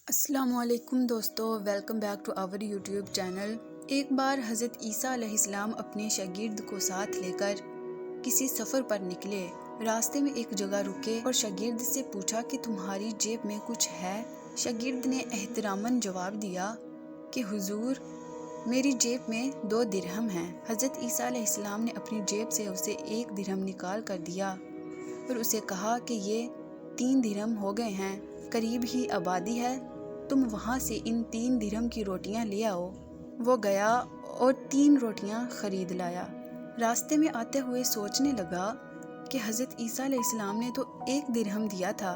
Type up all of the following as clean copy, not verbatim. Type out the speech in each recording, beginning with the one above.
السلام علیکم دوستو، welcome back to our YouTube channel. ایک بار حضرت عیسیٰ علیہ السلام اپنے شاگرد کو ساتھ لے کر کسی سفر پر نکلے۔ راستے میں ایک جگہ رکے اور شاگرد سے پوچھا کہ تمہاری جیب میں کچھ ہے؟ شاگرد نے احتراماً جواب دیا کہ حضور، میری جیب میں 2 درہم ہیں۔ حضرت عیسیٰ علیہ السلام نے اپنی جیب سے اسے 1 درہم نکال کر دیا اور اسے کہا کہ یہ 3 درہم ہو گئے ہیں، قریب ہی آبادی ہے، تم وہاں سے ان 3 درہم کی روٹیاں لے آؤ۔ وہ گیا اور 3 روٹیاں خرید لایا۔ راستے میں آتے ہوئے سوچنے لگا کہ حضرت عیسیٰ علیہ السلام نے تو 1 درہم دیا تھا،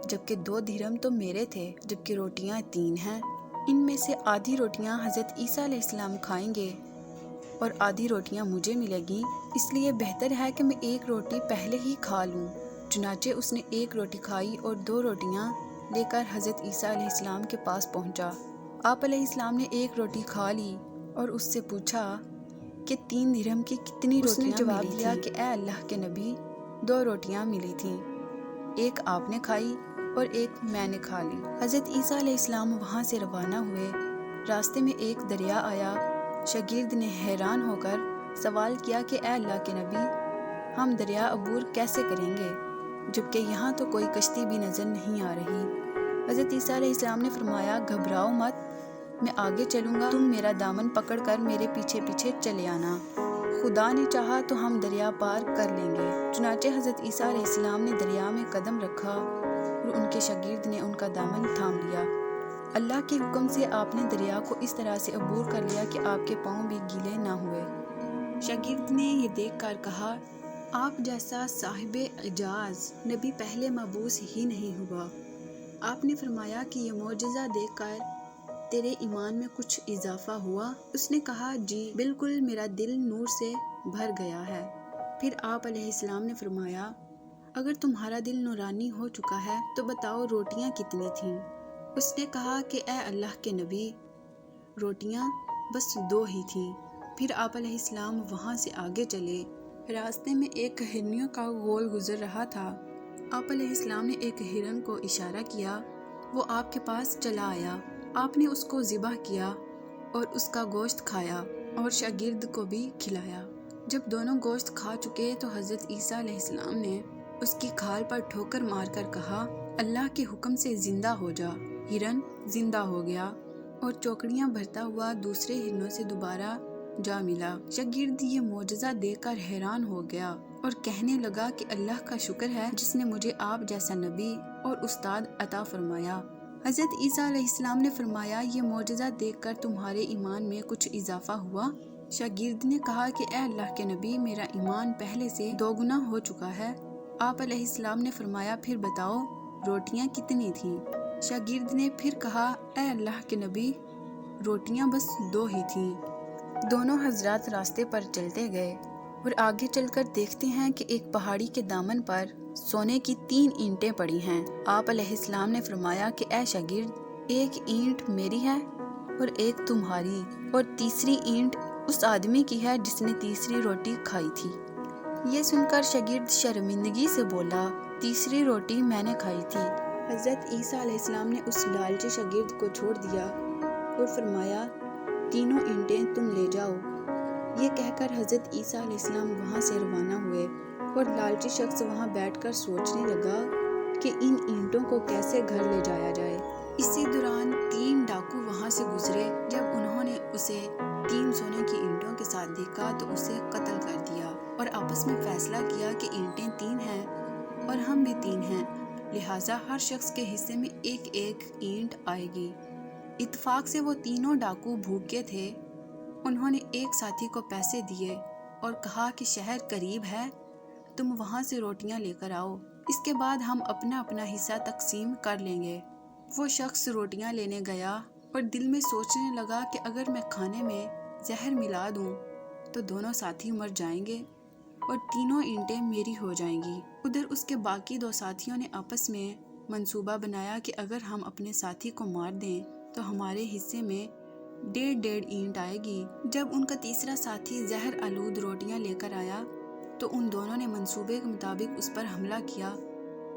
جبکہ 2 درہم تو میرے تھے، جبکہ روٹیاں 3 ہیں۔ ان میں سے آدھی روٹیاں حضرت عیسیٰ علیہ السلام کھائیں گے اور آدھی روٹیاں مجھے ملے گی، اس لیے بہتر ہے کہ میں 1 روٹی پہلے ہی کھا لوں۔ چنانچہ اس نے 1 روٹی کھائی اور 2 روٹیاں لے کر حضرت عیسیٰ علیہ السلام کے پاس پہنچا۔ آپ علیہ السلام نے 1 روٹی کھا لی اور اس سے پوچھا کہ 3 درہم کی کتنی روٹیاں ملی تھیں؟ اس نے جواب دیا کہ اے اللہ کے نبی، 2 روٹیاں ملی تھیں، 1 آپ نے کھائی اور 1 میں نے کھا لی۔ حضرت عیسیٰ علیہ السلام وہاں سے روانہ ہوئے۔ راستے میں ایک دریا آیا۔ شاگرد نے حیران ہو کر سوال کیا کہ اے اللہ کے نبی، ہم دریا عبور کیسے کریں گے، جبکہ یہاں تو کوئی کشتی بھی نظر نہیں آ رہی؟ حضرت عیسیٰ علیہ السلام نے فرمایا، گھبراؤ مت، میں آگے چلوں گا، تم میرا دامن پکڑ کر میرے پیچھے پیچھے چلے آنا، خدا نے چاہا تو ہم دریا پار کر لیں گے۔ چنانچہ حضرت عیسیٰ علیہ السلام نے دریا میں قدم رکھا اور ان کے شاگرد نے ان کا دامن تھام لیا۔ اللہ کے حکم سے آپ نے دریا کو اس طرح سے عبور کر لیا کہ آپ کے پاؤں بھی گیلے نہ ہوئے۔ شاگرد نے یہ دیکھ کر کہا، آپ جیسا صاحب اعجاز نبی پہلے مبعوث ہی نہیں ہوا۔ آپ نے فرمایا کہ یہ معجزہ دیکھ کر تیرے ایمان میں کچھ اضافہ ہوا؟ اس نے کہا، جی بالکل، میرا دل نور سے بھر گیا ہے۔ پھر آپ علیہ السلام نے فرمایا، اگر تمہارا دل نورانی ہو چکا ہے تو بتاؤ روٹیاں کتنی تھیں؟ اس نے کہا کہ اے اللہ کے نبی، روٹیاں بس 2 ہی تھیں۔ پھر آپ علیہ السلام وہاں سے آگے چلے۔ راستے میں ایک ہرنیوں کا غول گزر رہا تھا۔ آپ علیہ السلام نے ایک ہرن کو اشارہ کیا، وہ آپ کے پاس چلا آیا۔ آپ نے اس کو ذبح کیا اور اس کا گوشت کھایا اور شاگرد کو بھی کھلایا۔ جب دونوں گوشت کھا چکے تو حضرت عیسیٰ علیہ السلام نے اس کی کھال پر ٹھوکر مار کر کہا، اللہ کے حکم سے زندہ ہو جا۔ ہرن زندہ ہو گیا اور چوکڑیاں بھرتا ہوا دوسرے ہرنوں سے دوبارہ جا ملا۔ شاگرد یہ معجزہ دیکھ کر حیران ہو گیا اور کہنے لگا کہ اللہ کا شکر ہے جس نے مجھے آپ جیسا نبی اور استاد عطا فرمایا۔ حضرت عیسیٰ علیہ السلام نے فرمایا، یہ معجزہ دیکھ کر تمہارے ایمان میں کچھ اضافہ ہوا؟ شاگرد نے کہا کہ اے اللہ کے نبی، میرا ایمان پہلے سے 2 گنا ہو چکا ہے۔ آپ علیہ السلام نے فرمایا، پھر بتاؤ روٹیاں کتنی تھیں؟ شاگرد نے پھر کہا، اے اللہ کے نبی، روٹیاں بس 2 ہی تھیں۔ دونوں حضرات راستے پر چلتے گئے اور آگے چل کر دیکھتے ہیں کہ ایک پہاڑی کے دامن پر سونے کی 3 اینٹیں پڑی ہیں۔ آپ علیہ السلام نے فرمایا کہ اے شاگرد، 1 اینٹ میری ہے اور 1 تمہاری، اور تیسری اینٹ اس آدمی کی ہے جس نے تیسری روٹی کھائی تھی۔ یہ سن کر شاگرد شرمندگی سے بولا، تیسری روٹی میں نے کھائی تھی۔ حضرت عیسیٰ علیہ السلام نے اس لالچی شاگرد کو چھوڑ دیا اور فرمایا، تینوں اینٹیں تم لے جاؤ۔ یہ کہہ کر حضرت عیسیٰ علیہ السلام وہاں سے روانہ ہوئے اور لالچی شخص وہاں بیٹھ کر سوچنے لگا کہ ان اینٹوں کو کیسے گھر لے جایا جائے۔ اسی دوران 3 ڈاکو وہاں سے گزرے۔ جب انہوں نے اسے 3 سونے کی اینٹوں کے ساتھ دیکھا تو اسے قتل کر دیا اور آپس میں فیصلہ کیا کہ اینٹیں 3 ہیں اور ہم بھی 3 ہیں، لہٰذا ہر شخص کے حصے میں 1 اینٹ آئے گی۔ اتفاق سے وہ تینوں ڈاکو بھوکے تھے۔ انہوں نے ایک ساتھی کو پیسے دیے اور کہا کہ شہر قریب ہے، تم وہاں سے روٹیاں لے کر آؤ، اس کے بعد ہم اپنا اپنا حصہ تقسیم کر لیں گے۔ وہ شخص روٹیاں لینے گیا اور دل میں سوچنے لگا کہ اگر میں کھانے میں زہر ملا دوں تو دونوں ساتھی مر جائیں گے اور تینوں اینٹیں میری ہو جائیں گی۔ ادھر اس کے باقی 2 ساتھیوں نے آپس میں منصوبہ بنایا کہ اگر ہم اپنے ساتھی کو مار دیں تو ہمارے حصے میں 1.5 اینٹ آئے گی۔ جب ان کا تیسرا ساتھی زہر آلود روٹیاں لے کر آیا تو ان دونوں نے منصوبے کے مطابق اس پر حملہ کیا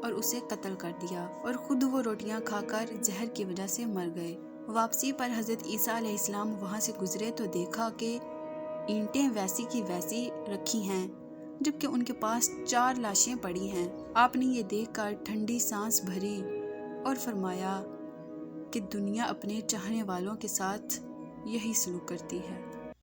اور اسے قتل کر دیا، اور خود وہ روٹیاں کھا کر زہر کی وجہ سے مر گئے۔ واپسی پر حضرت عیسیٰ علیہ السلام وہاں سے گزرے تو دیکھا کہ اینٹیں ویسی کی ویسی رکھی ہیں، جبکہ ان کے پاس 4 لاشیں پڑی ہیں۔ آپ نے یہ دیکھ کر ٹھنڈی سانس بھری اور فرمایا کہ دنیا اپنے چاہنے والوں کے ساتھ یہی سلوک کرتی ہے۔